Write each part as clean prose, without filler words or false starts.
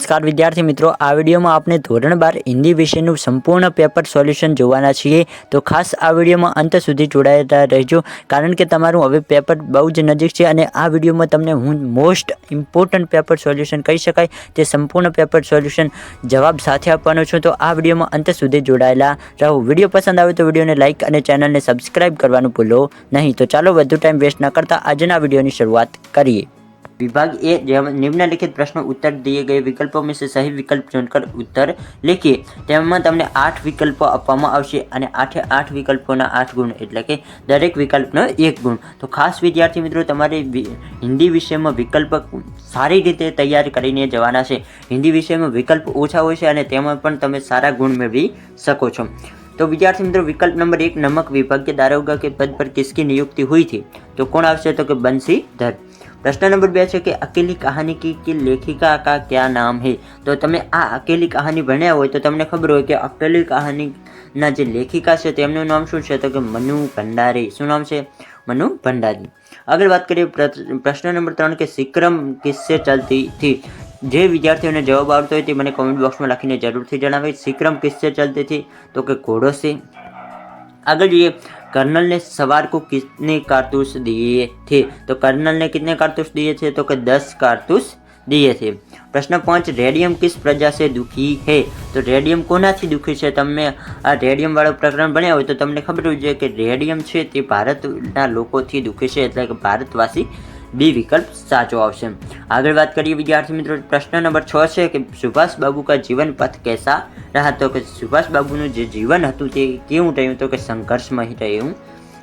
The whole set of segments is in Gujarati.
નમસ્કાર વિદ્યાર્થી મિત્રો, આ વિડીયોમાં આપણે ધોરણ 12 હિન્દી વિષયનું સંપૂર્ણ પેપર સોલ્યુશન જોવાના છીએ. તો ખાસ આ વિડીયોમાં અંત સુધી જોડાયેલા રહેજો, કારણ કે તમારું હવે પેપર બહુ જ નજીક છે અને આ વિડીયોમાં તમને હું મોસ્ટ ઇમ્પોર્ટન્ટ પેપર સોલ્યુશન કહી શકાય તે સંપૂર્ણ પેપર સોલ્યુશન જવાબ સાથે આપવાનો છું. તો આ વિડીયોમાં અંત સુધી જોડાયેલા રહો. વિડીયો પસંદ આવે તો વિડીયોને લાઇક અને ચેનલને સબસ્ક્રાઇબ કરવાનું ભૂલો નહીં. તો ચાલો વધુ ટાઈમ વેસ્ટ ન કરતા આજના વિડીયોની શરૂઆત કરીએ. विभाग ए निम्नलिखित प्रश्न उत्तर दिए गए विकल्पों में से सही विकल्प चुनकर उत्तर लिखिए. તેમાં તમને 8 વિકલ્પો આપવામાં આવશે અને 8 વિકલ્પોના 8 ગુણ, એટલે કે દરેક વિકલ્પનો 1 ગુણ. તો ખાસ વિદ્યાર્થી મિત્રો, તમારે હિન્દી વિષયમાં વિકલ્પ સારી રીતે તૈયાર કરીને જવાના છે. હિન્દી વિષયમાં વિકલ્પ ઓછા હોય છે અને તેમાં પણ તમે સારા ગુણ મેળવી શકો છો. तो विद्यार्थी मित्रों, विकल्प नंबर 1 नमक विभाग के दारोगा के पद पर किसकी नियुक्ति हुई थी? तो कौन आवश्य? तो कि बंसीधर. प्रश्न नंबर 2 है कि अकेली कहानी की लेखिका का क्या नाम है? तो તમે આ અકેલી કહાની ભણ્યા હોય તો તમને ખબર હોય કે અકેલી કહાનીના જે લેખિકા છે તેમનું નામ શું છે? તો કે મનુ ભંડારી. શું નામ છે? મનુ ભંડારી. આગળ વાત કરીએ પ્રશ્ન નંબર 3 કે સિક્રમ કિસસે ચલતી थी? જે વિદ્યાર્થીઓને જવાબ આવતો હોય તે મને કોમેન્ટ બોક્સમાં લખીને જરૂરથી જણાવે. સિક્રમ કિસસે ચલતી थी? तो કે ઘોડો से. आगे જોઈએ, कर्नल ने सवार को कितने कारतूस दिए थे? तो कर्नल ने कितने कारतूस दिए थे? तो कि 10 कारतूस दिए थे. प्रश्न 5 रेडियम किस प्रजा से दुखी है? तो रेडियम कोनाથી દુખી છે? તમે આ રેડિયમ વાળો પ્રકરણ ભણ્યા હોય તો તમને ખબર હોય છે કે રેડિયમ છે તે ભારતના લોકોથી દુખી છે, એટલે કે ભારતવાસી. बी विकल्प साचो आवशे. आगे बात करिए विद्यार्थी मित्रों, प्रश्न नंबर 6 है कि सुभाष बाबू का जीवन पथ कैसा रहा? तो कि सुभाष बाबूનું જે જીવન હતું તે કેવું રહ્યું? તો કે સંઘર્ષમય રહ્યું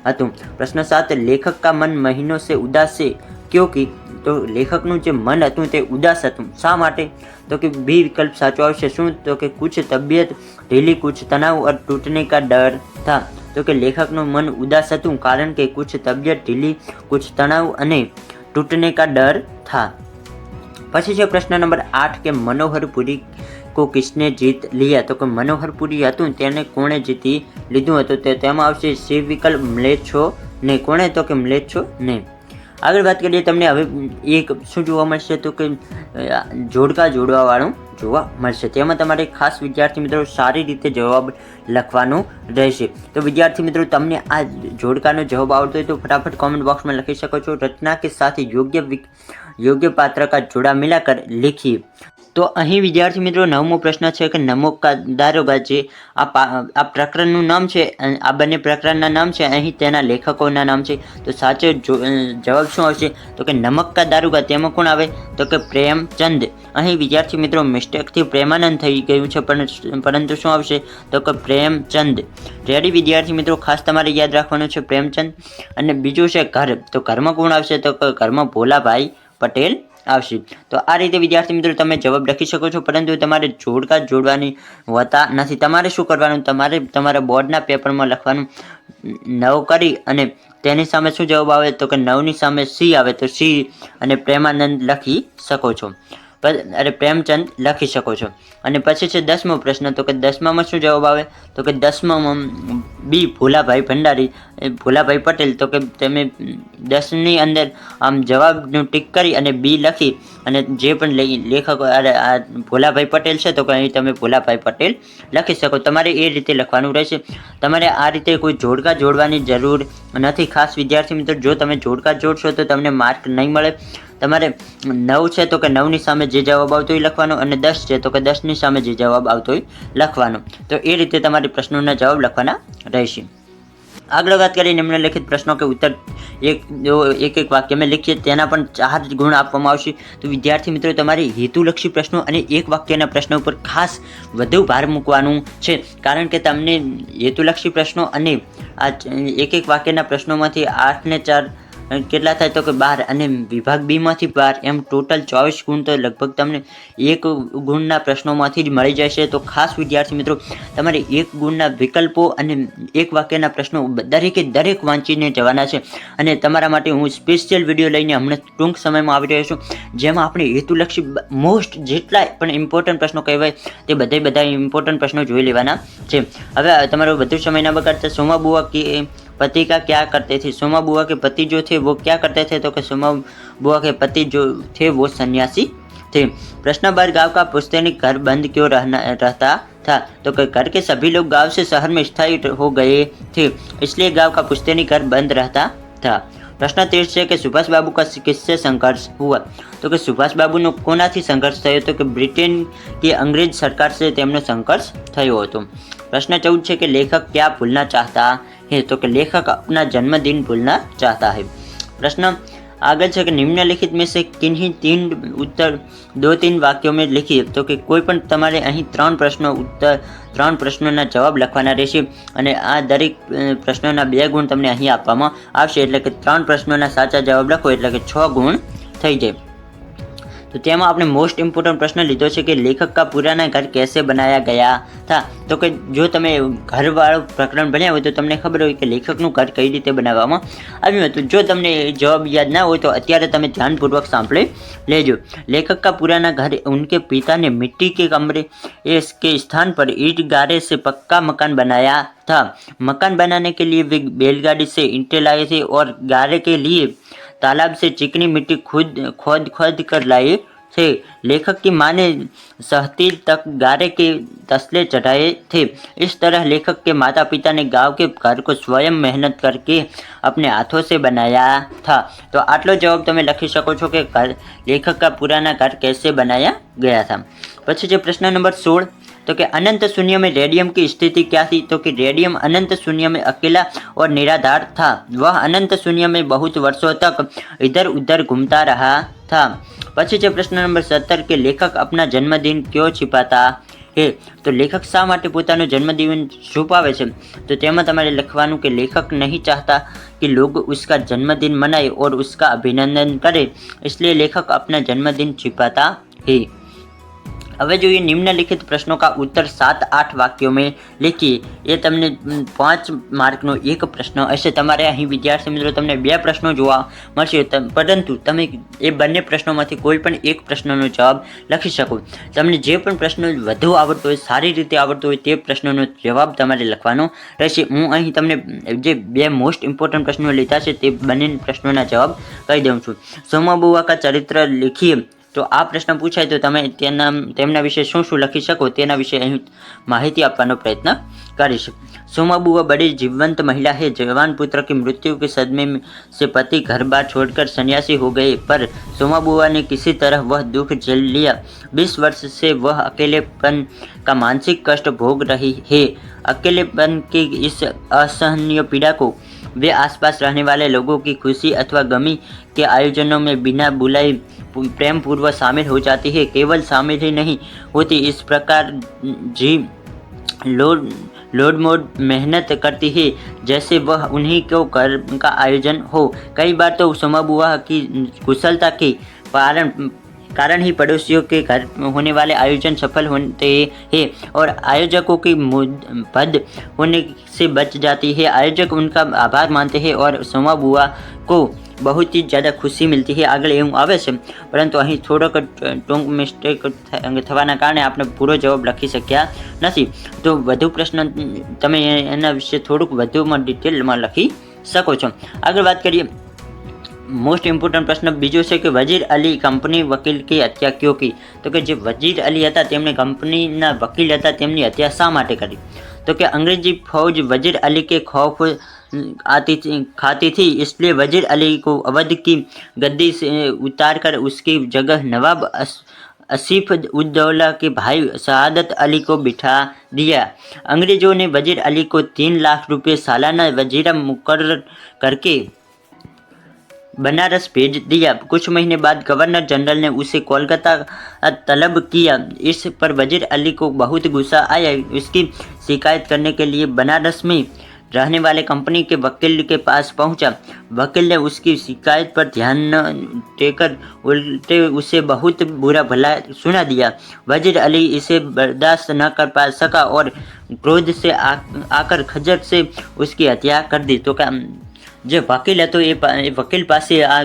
હતું. પ્રશ્ન 7 लेखक का मन महीनों से उदास है क्योंकि? तो લેખકનું જે મન હતું તે ઉદાસ હતું. શા માટે? તો કે બી વિકલ્પ સાચો આવશે. શું? તો કે कुछ तबीयत ढीली, कुछ तनाव और टूटने का डर था. तो કે લેખકનું મન ઉદાસ હતું કારણ કે कुछ तबीयत ढीली, कुछ तनाव અને टूटने का डर था. પછી છે પ્રશ્ન નંબર 8 કે મનોહરપુરી को किसने जीत लिया? तो कि મનોહરપુરી હતું તેને કોણે જીતી લીધું હતું? તો તેમાં આવશે સી વિકલ્પ મ્લેચ્છો ને. કોણે? તો કે મ્લેચ્છો ને. આગળ વાત કરીએ, તમને હવે એક શું જોવા મળશે? તો કે જોડકા જોડવાવાળું જોવા મળશે. તેમાં તમારે ખાસ વિદ્યાર્થી મિત્રો સારી રીતે જવાબ લખવાનો રહેશે. તો વિદ્યાર્થી મિત્રો, તમને આ જોડકાનો જવાબ આવડતો હોય તો ફટાફટ કોમેન્ટ બોક્સમાં લખી શકો છો. રચના કે સાથ યોગ્ય પાત્ર કા જોડા મિલાકર लिखिए. તો અહીં વિદ્યાર્થી મિત્રો 9મો પ્રશ્ન છે કે નમક કા દારોગા, જે આ પ્રકરણનું નામ છે, આ બંને પ્રકરણના નામ છે, અહીં તેના લેખકોના નામ છે. તો સાચો જવાબ શું આવશે? તો કે નમક કા દારોગા. તેમાં કોણ આવે? તો કે પ્રેમચંદ. અહીં વિદ્યાર્થી મિત્રો મિસ્ટેકથી પ્રેમાનંદ થઈ ગયું છે, પરંતુ શું આવશે? તો કે પ્રેમચંદ. રેડી વિદ્યાર્થી મિત્રો, ખાસ તમારે યાદ રાખવાનું છે પ્રેમચંદ. અને બીજું છે ઘર. તો ઘરમાં કોણ આવશે? તો કે ઘરમાં ભોલાભાઈ પટેલ આવશે. તો આ રીતે વિદ્યાર્થી મિત્રો તમે જવાબ લખી શકો છો, પરંતુ તમારે જોડકા જોડવાની હોતા નથી. તમારે શું કરવાનું? તમારે તમારા બોર્ડના પેપરમાં લખવાનું 9 કરી અને તેની સામે શું જવાબ આવે? તો કે 9ની સામે સી આવે તો સી અને પ્રેમાનંદ લખી શકો છો, પ્રેમચંદ લખી શકો છો. અને પછી છે 10મો પ્રશ્ન. તો કે 10મામાં શું જવાબ આવે? તો કે 10મામાં બી ભોલાભાઈ ભંડારી, ભોલાભાઈ પટેલ. તો કે તમે 10ની અંદર આમ જવાબનું ટીક કરી અને બી લખી અને જે પણ લેખકો આ ભોલાભાઈ પટેલ છે તો કે અહીં તમે ભોલાભાઈ પટેલ લખી શકો. તમારે એ રીતે લખવાનું રહેશે. તમારે આ રીતે કોઈ જોડકા જોડવાની જરૂર નથી. ખાસ વિદ્યાર્થી મિત્રો, જો તમે જોડકા જોડશો તો તમને માર્ક નહીં મળે. તમારે 9 છે તો કે 9ની સામે જે જવાબ આવતો હોય લખવાનો, અને 10 છે તો કે 10ની સામે જે જવાબ આવતો હોય લખવાનો. તો એ રીતે તમારે પ્રશ્નોના જવાબ લખવાના રહેશે. આગળ વાત કરીએ નિમ્નલિખિત પ્રશ્નો કે उत्तर એક વાક્ય में लिखिए. તેના પણ 4 ગુણ આપવામાં આવશે. તો વિદ્યાર્થી મિત્રો, તમારે હેતુલક્ષી પ્રશ્નો અને એક વાક્યના પ્રશ્નો ઉપર ખાસ વધુ ભાર મૂકવાનું છે, કારણ કે તમને હેતુલક્ષી પ્રશ્નો અને આ એક વાક્યના પ્રશ્નોમાંથી 8 ને 4 કેટલા થાય? તો કે 12 અને વિભાગ બી માંથી 12, એમ ટોટલ 24 ગુણ. તો લગભગ તમને 1 ગુણના પ્રશ્નોમાંથી જ મળી જશે. તો ખાસ વિદ્યાર્થી મિત્રો, તમારે 1 ગુણના વિકલ્પો અને એક વાક્યના પ્રશ્નો દરેક વાંચીને જવાના છે. અને તમારા માટે હું સ્પેશિયલ વિડીયો લઈને હમણાં ટૂંક સમયમાં આવી રહ્યો છું, જેમાં આપણે હેતુલક્ષી મોસ્ટ જેટલા પણ ઇમ્પોર્ટન્ટ પ્રશ્નો કહેવાય તે બધા ઇમ્પોર્ટન્ટ પ્રશ્નો જોઈ લેવાના છે. હવે તમારો વધુ સમય ના બગાડતા સોમા બુઆ કે पति का क्या करते थे? सोमा बुआ के पति जो थे वो क्या करते थे? तो कि सोमा बुआ के पति जो थे वो सन्यासी थे। प्रश्न 12, गांव का पुश्तैनी घर बंद क्यों रहता था? तो घर के सभी लोग गांव से शहर में स्थायी हो गए थे, इसलिए गांव का पुश्तैनी घर बंद रहता था। प्रश्न 13 है कि सुभाष बाबू का किससे संघर्ष हुआ? तो कि सुभाष बाबूનો કોનાથી સંઘર્ષ થયો? તો કે બ્રિટન की अंग्रेज सरकार से તેમનો સંઘર્ષ થયો હતો। प्रश्न 14 है कि लेखक क्या भूलना चाहता है? तो कि लेखक अपना जन्मदिन भूलना चाहता है। प्रश्न आगे है कि निम्नलिखित में से किन्हीं 3 उत्तर 2-3 वाक्यों में लिखिए। तो कि कोई पण तमारे અહીં 3 પ્રશ્નોના જવાબ લખવાના રહેશે અને આ દરેક પ્રશ્નોના 2 ગુણ તમને અહીં આપવામાં આવશે, એટલે કે 3 પ્રશ્નોના સાચા જવાબ લખો એટલે કે 6 ગુણ થઈ જાય। तो તેમાં આપણે મોસ્ટ ઇમ્પોર્ટન્ટ પ્રશ્ન લીધો છે કે લેખક કા પુરાના ઘર कैसे बनाया गया था? તો કે જો તમે ઘરવાળો પ્રકરણ ભણ્યા હોય તો તમને ખબર હોય કે લેખકનું ઘર કઈ રીતે બનાવવામાં આવ્યું હતું। જો તમને જવાબ યાદ ના હોય તો અત્યારે તમે ધ્યાનપૂર્વક સાંભળી લેજો। लेखक का पुराना घर उनके पिता ने मिट्टी के कमरे के स्थान पर ईंट गारे से पक्का मकान बनाया था। मकान बनाने के लिए वे बैलगाड़ी से ईंटें लाए थे और गारे के लिए तालाब से चिकनी मिट्टी खोद कर लाए थे। लेखक की माँ ने सहती तक गारे के तसले चढ़ाए थे। इस तरह लेखक के माता पिता ने गांव के घर को स्वयं मेहनत करके अपने हाथों से बनाया था। तो आटलो जवाब તમે લખી શકો છો કે लेखक का पुराना घर कैसे बनाया गया था। પછી જે પ્રશ્ન નંબર 16, तो कि अनंत शून्य में रेडियम की स्थिति क्या थी? तो कि रेडियम अनंत शून्य में अकेला और निराधार था। वह अनंत शून्य में बहुत वर्षों तक इधर उधर घूमता रहा था। પછી છે પ્રશ્ન નંબર 17 કે લેખક अपना जन्मदिन क्यों छिपाता है? तो लेखक શા માટે પોતાનો જન્મદિન છુપાવે છે? तो તેમાં તમારે લખવાનું કે લેખક नहीं चाहता कि लोग उसका जन्मदिन मनाए और उसका अभिनंदन करें, इसलिए लेखक अपना जन्मदिन छिपाता है। હવે જોઈએ નિમ્નલિખિત પ્રશ્નો કા ઉત્તર 7-8 વાક્યો में लिखिए। એ તમને 5 માર્કનો એક પ્રશ્ન હશે। તમારે અહીં વિદ્યાર્થી મિત્રો તમને 2 પ્રશ્નો જોવા મળશે, પરંતુ તમે એ બંને પ્રશ્નોમાંથી કોઈ પણ એક પ્રશ્નનો જવાબ લખી શકો। તમને જે પણ પ્રશ્ન વધુ આવડતો હોય, સારી રીતે આવડતો હોય તે પ્રશ્નનો જવાબ તમારે લખવાનો રહેશે। હું અહીં તમને જે 2 મોસ્ટ ઇમ્પોર્ટન્ટ પ્રશ્નો લીધા છે તે બંને પ્રશ્નોના જવાબ કહી દઉં છું। સોમાબુઆ કા ચરિત્ર लिखिए। તો આ પ્રશ્ન પૂછાય તો તમે તેમના વિશે શું લખી શકો તેના વિશે અહીં માહિતી આપવાનો પ્રયત્ન કરીશ। सोमाबुआ बड़ी जीवंत महिला है। जवान पुत्र की मृत्यु के सदमे से पति घर बार छोड़कर सन्यासी हो गए, पर सोमाबुआ ने किसी तरह वह दुख झेल लिया। 20 वर्ष से वह अकेलेपन का मानसिक कष्ट भोग रही है। अकेलेपन की इस असहनीय पीड़ा को वे आसपास रहने वाले लोगों की खुशी अथवा गमी के आयोजनों में बिना बुलाए प्रेम पूर्वक शामिल हो जाती है। केवल शामिल ही नहीं होती, इस प्रकार जी लोड मोड मेहनत करती है जैसे वह उन्हीं को घर का आयोजन हो। कई बार तो सोमाबुआ की कुशलता के कारण ही पड़ोसियों के घर होने वाले आयोजन सफल होते हैं और आयोजकों की मुद्दत होने से बच जाती है। आयोजक उनका आभार मानते हैं और सोमाबुआ को बहुत ही ज़्यादा खुशी मिलती है। आगे એવું આવે છે, પરંતુ અહીં થોડોક ટોંક મિસ્ટેક થવાના કારણે આપણે પૂરો જવાબ લખી શક્યા નથી। તો વધુ પ્રશ્ન તમે એના વિશે થોડુંક વધુમાં ડિટેલમાં લખી શકો છો। આગળ વાત કરીએ। મોસ્ટ ઇમ્પોર્ટન્ટ પ્રશ્ન બીજો છે કે વજીર અલી કંપની વકીલ की હત્યા क्यों की? तो કે જે વજીર અલી હતા તેમણે કંપનીના વકીલ હતા તેમની હત્યા શા માટે કરી? तो कि अंग्रेजी फौज वजीर अली के खौफ खाती थी, इसलिए वजीर अली को अवध की गद्दी से उतारकर उसकी जगह नवाब आसिफ उद्दौला के भाई शहादत अली को बिठा दिया। अंग्रेजों ने वजीर अली को 3 लाख रुपये सालाना वजीरा मुकर्रर करके बनारस भेज दिया। कुछ महीने बाद गवर्नर जनरल ने उसे कोलकाता तलब किया। इस पर वजीर अली को बहुत गुस्सा आया। इसकी शिकायत करने के लिए बनारस में रहने वाले कंपनी के वकील के पास पहुंचा। वकील ने उसकी शिकायत पर ध्यान न देकर उल्टे उसे बहुत बुरा भला सुना दिया। वजीर अली इसे बर्दाश्त न कर पा सका और क्रोध से आकर खजर से उसकी हत्या कर दी। तो જે વકીલ હતો એ વકીલ પાસે આ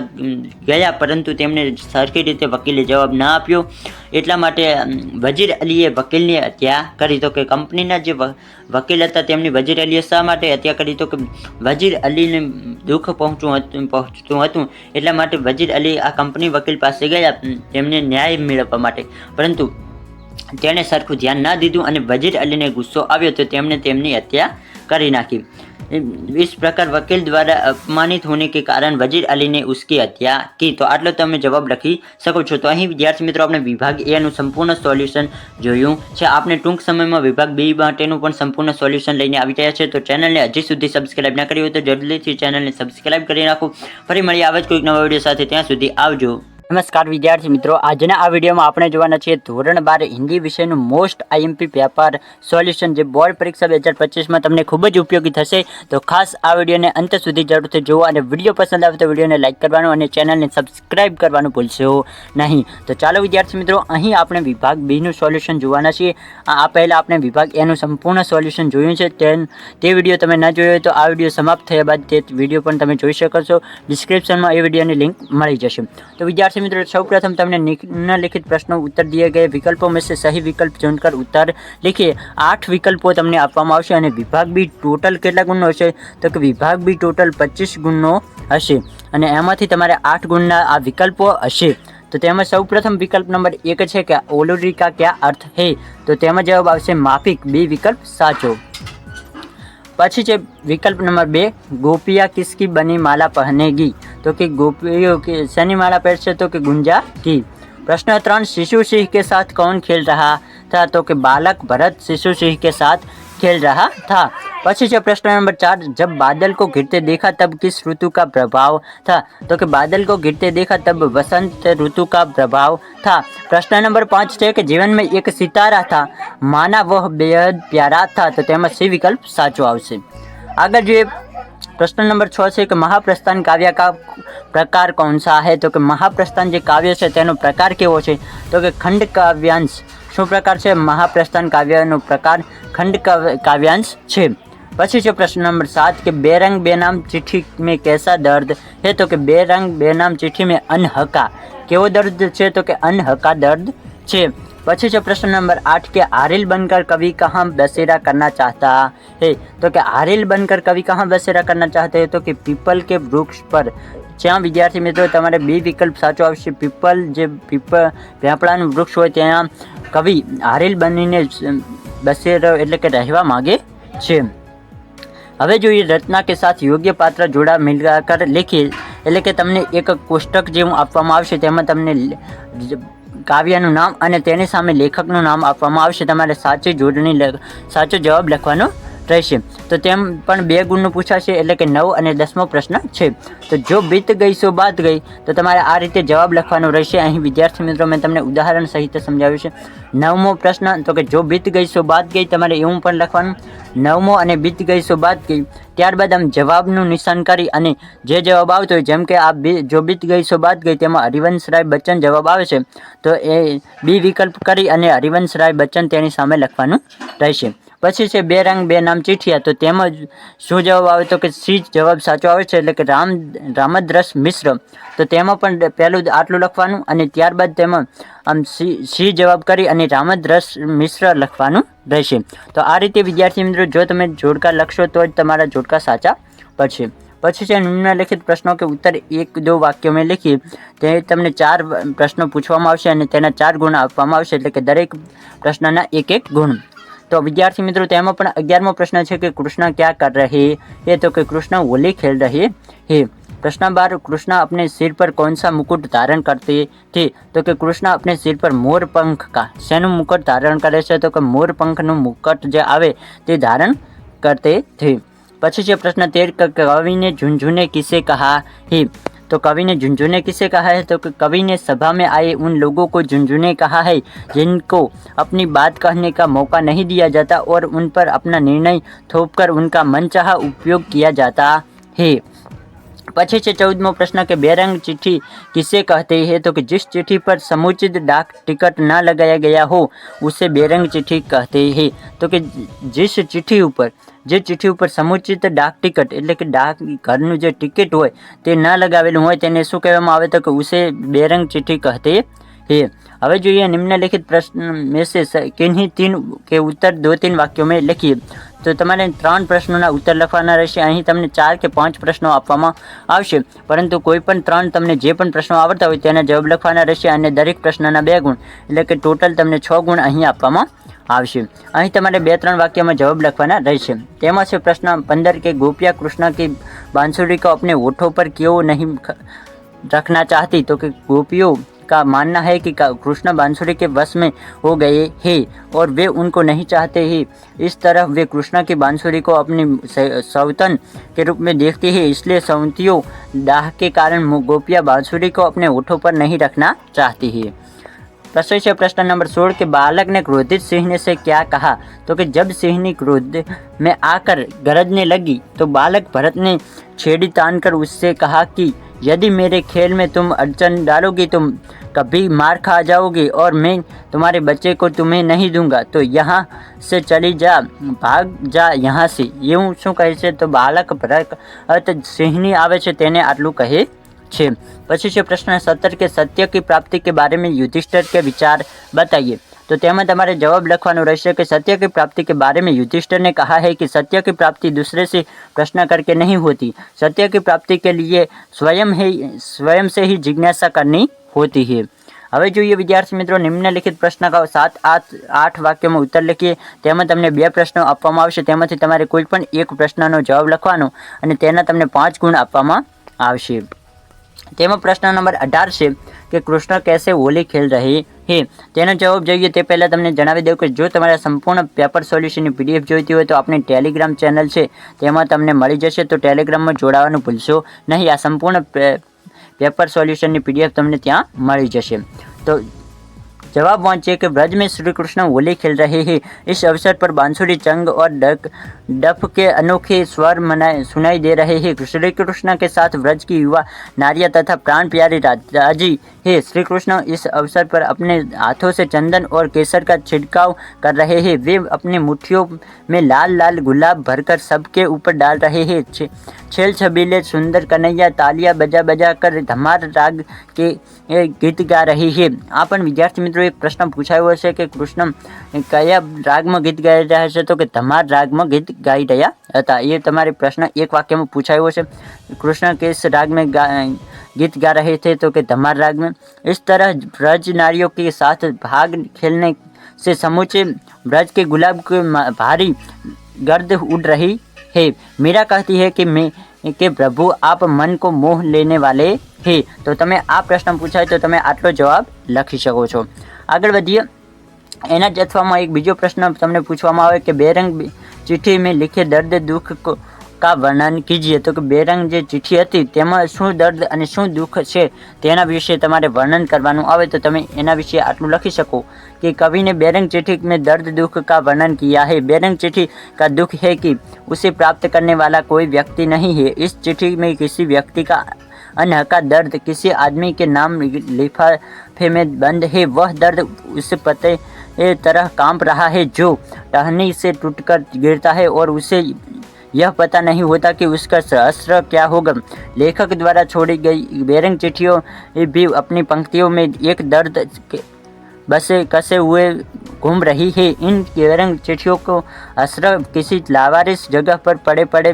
ગયા, પરંતુ તેમણે સરખી રીતે વકીલે જવાબ ના આપ્યો. એટલા માટે વજીર અલીએ વકીલની હત્યા કરી. તો કે કંપનીના જે વકીલ હતા તેમની વજીર અલીએ શા માટે હત્યા કરી? તો કે વજીર અલીને દુઃખ પહોંચતું હતું, એટલા માટે વજીર અલી આ કંપની વકીલ પાસે ગયા તેમને ન્યાય મેળવવા માટે, પરંતુ તેણે સરખું ધ્યાન ના દીધું અને વજીર અલીને ગુસ્સો આવ્યો તો તેમણે તેમની હત્યા કરી નાખી. इस प्रकार वकील द्वारा अपमानित होने के कारण वजीर अली ने उसकी हत्या की. तो આટલો તમે જવાબ લખી શકો છો. તો અહીં વિદ્યાર્થી મિત્રો આપણે વિભાગ એ નું સંપૂર્ણ સોલ્યુશન જોયું છે. આપણે ટૂંક સમયમાં વિભાગ બી માટેનું પણ સંપૂર્ણ સોલ્યુશન લઈને આવી રહ્યા છે. તો ચેનલને હજી સુધી સબસ્ક્રાઇબ ના કરી હોય તો જલ્દીથી ચેનલને સબસ્ક્રાઇબ કરી નાખો. ફરી મળીએ આવા જ કોઈક નવા વિડીયો સાથે. ત્યાં સુધી આવજો. નમસ્કાર વિદ્યાર્થી મિત્રો, આજના આ વિડીયોમાં આપણે જોવાના છીએ ધોરણ 12 હિન્દી વિષયનું મોસ્ટ આઈએમપી પેપર સોલ્યુશન, જે બોર્ડ પરીક્ષા 2025માં તમને ખૂબ જ ઉપયોગી થશે. તો ખાસ આ વિડીયોને અંત સુધી જરૂરથી જુઓ અને વિડીયો પસંદ આવે તો વિડીયોને લાઇક કરવાનું અને ચેનલને સબસ્ક્રાઇબ કરવાનું ભૂલશો નહીં. તો ચાલો વિદ્યાર્થી મિત્રો, અહીં આપણે વિભાગ બીનું સોલ્યુશન જોવાના છીએ. આ પહેલાં આપણે વિભાગ એનું સંપૂર્ણ સોલ્યુશન જોયું છે. તે વિડીયો તમે ન જોયો હોય તો આ વિડીયો સમાપ્ત થયા બાદ તે વિડીયો પણ તમે જોઈ શકો છો. ડિસ્ક્રિપ્શનમાં એ વિડીયોની લિંક મળી જશે. तो विद्यार्थी मित्रों, सर्वप्रथम तमने निम्नलिखित प्रश्नों उत्तर दिए गए विकल्पों में से सही विकल्प चुनकर उत्तर लिखिए. 8 विकल्पों तमने आपवामां आवशे અને વિભાગ બી ટોટલ કેટલા ગુણનો હશે? તો કે વિભાગ બી ટોટલ 25 ગુણનો હશે અને એમાંથી તમારે 8 ગુણના આ વિકલ્પો હશે. તો તેમાં સૌપ્રથમ વિકલ્પ નંબર 1 છે કે ઓલોરી કા ક્યા અર્થ હે? તો તેમાં જવાબ આવશે માફિક. બી વિકલ્પ સાચો. પછી છે વિકલ્પ નંબર 2, गोपियाँ किसकी बनी माला पहनेगी? तो कि गोपियों की शनि माला पहनશે? तो कि गुंजा की. प्रश्न 3, शिशु सिंह के साथ कौन खेल रहा था? तो कि बालक भरत शिशु सिंह के साथ खेल रहा था. પછી છે પ્રશ્ન નંબર 4, जब बादल को गिरते देखा तब किस ऋतु का प्रभाव था? तो कि बादल को गिरते देखा तब वसंत ऋतु का प्रभाव था. प्रश्न नंबर 5 છે કે जीवन में एक सितारा था, माना वह बेहद प्यारा था. तो તેમાં સી વિકલ્પ સાચો આવશે. આગળ જોઈએ, प्रश्न नंबर 6 છે કે महाप्रस्थान काव्य का प्रकार कौन सा है? तो कि महाप्रस्थान જે કાવ્ય છે તેનો પ્રકાર કેવો છે? તો કે ખંડ કાવ્યાંશ. શું પ્રકાર છે? महाप्रस्थान કાવ્યનો પ્રકાર ખંડ કાવ્યાંશ છે. પછી છે પ્રશ્ન નંબર 7 કે બેરંગ બેનામ ચિઠ્ઠી में कैसा दर्द है? तो कि बेरंग बेनाम चिट्ठी में अनहका. કેવો દર્દ છે? તો કે अनहका दर्द છે. પછી છે પ્રશ્ન નંબર 8 કે हारिल बनकर कवि कहाँ बसेरा करना चाहता है? तो कि हारिल बनकर कवि कहाँ बसेरा करना चाहते हैं? तो कि पीपल के वृक्ष पर. જ્યાં વિદ્યાર્થી મિત્રો તમારે બી વિકલ્પ સાચો આવશે. પીપલ, જે પીપળાનું વૃક્ષ હોય ત્યાં કવિ હારિલ બનીને બસેરો એટલે કે રહેવા માગે છે. હવે જોઈએ, રચના કે સાથ યોગ્ય પાત્ર જોડા મિલાકર લખીએ. એટલે કે તમને એક કોષ્ટક જેવું આપવામાં આવશે, તેમાં તમને કાવ્યનું નામ અને તેની સામે લેખકનું નામ આપવામાં આવશે. તમારે સાચી જોડણી સાચો જવાબ લખવાનો રહેશે. તો તેમ પણ 2 ગુણનું પૂછાશે, એટલે કે 9 અને 10મો પ્રશ્ન છે. તો જો બીત ગઈ સો બાત ગઈ, તો તમારે આ રીતે જવાબ લખવાનો રહેશે. અહીં વિદ્યાર્થી મિત્રો મેં તમને ઉદાહરણ સહિત સમજાવ્યું છે. 9મો પ્રશ્ન, તો કે જો બીત ગઈ સો બાત ગઈ, તમારે એવું પણ લખવાનું. 9મો અને બીત ગઈ સો બાત ગઈ. ત્યારબાદ આમ જવાબનું નિશાન કરી અને જે જવાબ આવતો હોય, જેમ કે આ જો બીત ગઈ સો બાત ગઈ, તેમાં હરિવંશ રાય બચ્ચન જવાબ આવે છે, તો એ બી વિકલ્પ કરી અને હરિવંશ રાય બચ્ચન તેની સામે લખવાનું રહેશે. પછી છે બે રંગ બે નામ ચીઠિયા, તો તેમાં શું જવાબ આવે? તો કે સી જવાબ સાચો આવે છે, એટલે કે રામદ્રસ મિશ્ર. તો તેમાં પણ પહેલું આટલું લખવાનું અને ત્યારબાદ તેમાં આમ સી જવાબ કરી અને રામદ્રસ મિશ્ર લખવાનું રહેશે. તો આ રીતે વિદ્યાર્થી મિત્રો જો તમે જોડકા લખશો તો જ તમારા જોડકા સાચા પડશે. પછી છે નિમ્નલિખિત પ્રશ્નો કે ઉત્તર 1-2 વાક્યો મેં લીખી, તે તમને 4 પ્રશ્નો પૂછવામાં આવશે અને તેના 4 ગુણ આપવામાં આવશે, એટલે કે દરેક પ્રશ્નના 1-1 ગુણ. तो विद्यार्थी मित्रों तेमा पण 11मो प्रश्न है कि कृष्ण क्या कर रहे हैं? तो कि कृष्ण होली खेल रहे हैं. प्रश्न 12, कृष्ण अपने सिर पर कौन सा मुकुट धारण करते थे? तो कि कृष्ण अपने सिर पर मोर पंख का शेनु मुकुट धारण करे छे? तो कि मोर पंखनु मुकुट जे आवे ते धारण करते थे. પછી છે પ્રશ્ન 13, कवि ने झुनझुने किसे कहा है? तो कवि ने झुनझुने किसे कहा है? तो कवि ने सभा में आए उन लोगों को झुनझुने कहा है जिनको अपनी बात कहने का मौका नहीं दिया जाता और उन पर अपना निर्णय थोपकर उनका मनचाहा उपयोग किया जाता है. પછી છે 14મો પ્રશ્न કે बेरंग चिट्ठी किसे कहते हैं? तो कि जिस चिट्ठी पर समुचित डाक टिकट ना लगाया गया हो उसे बेरंग चिट्ठी कहते हैं। तो कि जिस चिट्ठी ऊपर જે ચિઠ્ઠી ઉપર સમુચિત ડાક ટિકટ એટલે કે ડાક ઘરનું જે ટિકિટ હોય તે ન લગાવેલું હોય તેને શું કહેવામાં આવે? તો કે ઉસે બેરંગ चिट्ठी कहते हैं। હવે જોઈએ निम्नलिखित प्रश्न में से किन्हीं 3 के उत्तर 2-3 वाक्यों में लिखिए। तो તમારે 3 પ્રશ્નોના ઉત્તર લખવાના રહેશે। અહીં તમને 4 કે 5 પ્રશ્નો આપવામાં આવશે, પરંતુ કોઈ પણ 3 તમને જે પણ પ્રશ્નો આવડતા હોય તેના જવાબ લખવાના રહેશે અને દરેક પ્રશ્નના 2 ગુણ એટલે કે ટોટલ તમને 6 ગુણ અહીં આપવામાં આવશે। અહીં તમારે 2-3 વાક્યમાં જવાબ લખવાના રહેશે। તેમાં છે પ્રશ્ન 15 કે गोपिया कृष्ण की बांसुरी को अपने होठों पर क्यों नहीं रखना चाहती? तो कि गोपियों का मानना है कि कृष्ण बांसुरी के वश में हो गए हैं और वे उनको नहीं चाहते हैं। इस तरह वे कृष्ण की बांसुरी को अपनी सौतन के रूप में देखती है, इसलिए सौतियों दाह के कारण गोपियाँ बांसुरी को अपने होठों पर नहीं रखना चाहती है। प्रश्न नंबर 16 के बालक ने क्रोधित सिंह से क्या कहा? तो कि जब सिंहनी क्रोध में आकर गरजने लगी तो बालक भरत ने छेड़ी तानकर उससे कहा कि यदि मेरे खेल में तुम अड़चन डालोगी तुम कभी मार खा जाओगी और मैं तुम्हारे बच्चे को तुम्हें नहीं दूंगा, तो यहाँ से चली जा, भाग जा यहाँ से। એવું શું કહે છે? તો બાલક ભરત સિંહની આવે છે તેને આટલું કહે છે। પછી છે પ્રશ્ન 17 કે સત્ય की प्राप्ति के बारे में युधिष्ठिर के विचार बताइए। तो તેમાં તમારે જવાબ લખવાનો રહેશે कि सत्य की प्राप्ति के बारे में युधिष्ठिर ने कहा है कि सत्य की प्राप्ति दूसरे से प्रश्न करके नहीं होती, सत्य की प्राप्ति के लिए स्वयं से ही जिज्ञासा करनी होती है। હવે જોઈએ વિદ્યાર્થી મિત્રો નિમ્નલિખિત પ્રશ્ન का 7-8 વાક્યોમાં ઉત્તર લખીએ। તેમાં તમને 2 પ્રશ્નો આપવામાં આવશે, તેમાંથી તમારે કોઈ પણ એક પ્રશ્નનો જવાબ લખવાનો અને તેના તમને 5 ગુણ આપવામાં આવશે। તેમાં પ્રશ્ન નંબર 18 છે કે કૃષ્ણ कैसे होली खेल रहे हैं? તેનો જવાબ જોઈએ તે પહેલાં તમને જણાવી દઉં કે જો તમારે સંપૂર્ણ પેપર સોલ્યુશનની PDF જોઈતી હોય તો આપણી ટેલિગ્રામ ચેનલ છે તેમાં તમને મળી જશે, તો ટેલિગ્રામમાં જોડાવાનું ભૂલશો નહીં। આ સંપૂર્ણ पेपर सॉल्यूशन की PDF तमने ત્યાં મળી જશે। तो जवाब वांचिए कि ब्रज में श्री कृष्ण होली खेल रहे हैं। इस अवसर पर बांसुरी, चंग और डफ के अनोखे स्वर सुनाई दे रहे हैं। श्री कृष्ण के साथ ब्रज की युवा नारियां तथा प्राण प्यारी राजी है। श्री कृष्ण इस अवसर पर अपने हाथों से चंदन और केसर का छिड़काव कर रहे हैं। वे अपनी मुट्ठियों में लाल लाल गुलाब भरकर सबके ऊपर डाल रहे हैं। छेल छबीले सुंदर कन्हैया तालियां बजा बजा कर धमार राग के गीत गा रही है। आ पण विद्यार्थी मित्रों एक प्रश्न पूछायो हशे कि कृष्ण कया रागमां गीत गाई रह्या छे? तो कि धमार रागमां गीत गाई रह्या हता। ये तमारे प्रश्न एक वाक्य में पूछायो हशे। कृष्ण किस राग में गीत गा रहे थे? तो कि धमार राग में। इस तरह ब्रज नारियों के साथ भाग खेलने से समूचे ब्रज के गुलाब की भारी गर्द उड़ रही है। मीरा कहती है कि प्रभु आप मन को मोह लेने वाले हैं। तो तमे आ प्रश्न पूछाय तो तमे आटलो जवाब लखी शको छो। आगळ वधीए। एना ज अथवामां एक बीजो प्रश्न तमने पूछवामां आवे कि बेरंग चिट्ठी में लिखे दर्द दुख का वर्णन कीजिए। तो कि बेरंग जे चिट्ठी हती तेमां शुं दर्द अने शुं दुख छे तेना विषे तमारे वर्णन करवानुं आवे तो तमे एना विषे आटलुं लखी शको कि कवि ने बेरंग चिट्ठी में दर्द दुख का वर्णन किया है। बेरंग चिट्ठी का दुख है कि उसे प्राप्त करने वाला कोई व्यक्ति नहीं है। इस चिट्ठी में किसी व्यक्ति का अनहका दर्द किसी आदमी के नाम लिफाफे में बंद है। वह दर्द उस पते तरह कांप रहा है जो टहनी से टूटकर गिरता है और उसे यह पता नहीं होता कि उसका सहस्र क्या होगा। लेखक द्वारा छोड़ी गई बेरंग चिट्ठियों भी अपनी पंक्तियों में एक दर्द बसे कसे हुए घूम रही है। इन बेरंग चिट्ठियों को असर किसी लावारिस जगह पर पड़े पड़े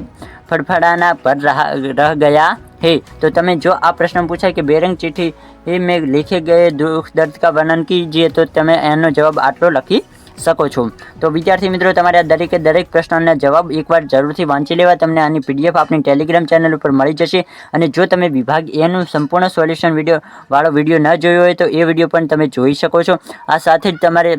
फड़फड़ाना पर रह गया है। तो तमें जो आ प्रश्न पूछा कि बेरंग चिट्ठी में लिखे गए दुख दर्द का वर्णन कीजिए तो तमें एनो जवाब आटलो लखी શકો છો। તો વિદ્યાર્થી મિત્રો તમારે આ દરેક પ્રશ્નોના જવાબ એકવાર જરૂરથી વાંચી લેવા। તમને આની PDF આપણી ટેલિગ્રામ ચેનલ ઉપર મળી જશે અને જો તમે વિભાગ એનું સંપૂર્ણ સોલ્યુશન વાળો વિડીયો ન જોયો હોય તો એ વિડીયો પણ તમે જોઈ શકો છો। આ સાથે જ તમારે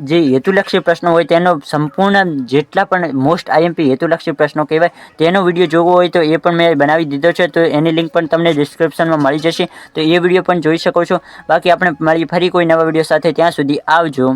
જે હેતુલક્ષી પ્રશ્નો હોય તેનો સંપૂર્ણ જેટલા પણ મોસ્ટ IMP હેતુલક્ષી પ્રશ્નો કહેવાય તેનો વિડીયો જોવો હોય તો એ પણ મેં બનાવી દીધો છે। તો એની લિંક પણ તમને ડિસ્ક્રિપ્શનમાં મળી જશે, તો એ વિડીયો પણ જોઈ શકો છો। બાકી આપણે મળીએ ફરી કોઈ નવા વિડીયો સાથે, ત્યાં સુધી આવજો।